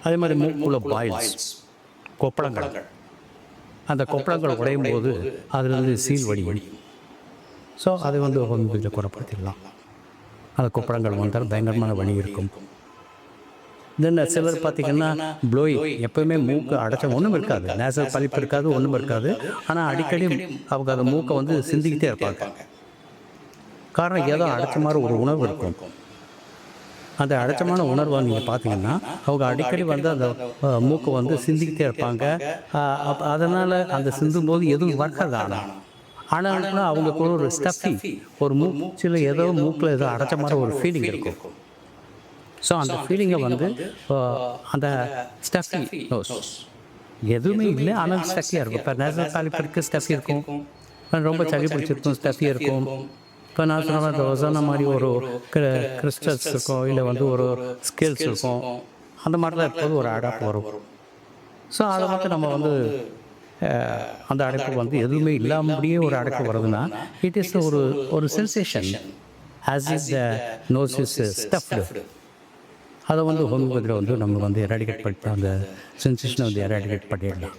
அதே மாதிரி மூக்குள்ள பாயில்ஸ், கொப்பளங்கள். அந்த கொப்பளங்கள் உடையும் போது அதிலிருந்து சீல் வடியும். ஸோ அதை வந்து ஹோமியோபதியில் குணப்படுத்திடலாம். அந்த கொப்பளங்கள் வந்தால் பயங்கரமான வலி இருக்கும். தென் சிலர் பார்த்திங்கன்னா ப்ளோயிங், எப்போயுமே மூக்கு அடைச்ச ஒன்றும் இருக்காது, நேசல் பலிப்பு இருக்காது, ஒன்றும் இருக்காது. ஆனால் அடிக்கடி அவங்க அந்த மூக்கை வந்து சிந்திக்கிட்டே இருப்பாங்க. காரணம் ஏதோ அடைச்ச மாதிரி ஒரு உணர்வு இருக்கும். அந்த அடைச்சமான உணர்வை நீங்கள் பார்த்தீங்கன்னா அவங்க அடிக்கடி வந்து அந்த மூக்கை வந்து சிந்திக்கிட்டே இருப்பாங்க. அதனால் அந்த சிந்தும் போது எதுவும் வர்க்காது. ஆனால் அவங்களுக்கு ஒரு ஸ்டஃபி, ஒரு மூச்சில் ஏதோ மூக்கில் ஏதோ அடைச்ச மாதிரி ஒரு ஃபீலிங் இருக்கும். ஸோ அந்த ஃபீலிங்கை வந்து அந்த ஸ்டஃபி நோஸ் எதுவுமே இல்லை, ஆனால் ஸ்டஃபியாக இருக்கும். இப்போ நேசல் பாலிப்பிற்கு ஸ்டஃபி இருக்கும், ரொம்ப சளி பிடிச்சிருக்கும், ஸ்டஃபி இருக்கும். இப்போ நான் சொன்ன அந்த ஒசானா மாதிரி ஒரு கிறிஸ்டல்ஸ் இருக்கும், இல்லை வந்து ஒரு ஸ்கேல்ஸ் இருக்கும். அந்த மாதிரிலாம் இருக்கும்போது ஒரு அடைப்பு வரும். ஸோ அதை வந்து நம்ம வந்து அந்த அடைப்பு வந்து எதுவுமே இல்லாமலேயே ஒரு அடைப்பு வருதுன்னா இட் இஸ் ஒரு sensation as is the nose is stuffed. அதை வந்து ஹோமியோபதியில் வந்து நம்ம வந்து எராடிகேட் பண்ணி அந்த சென்சேஷனை வந்து எராடிகேட் பண்ணிடலாம்.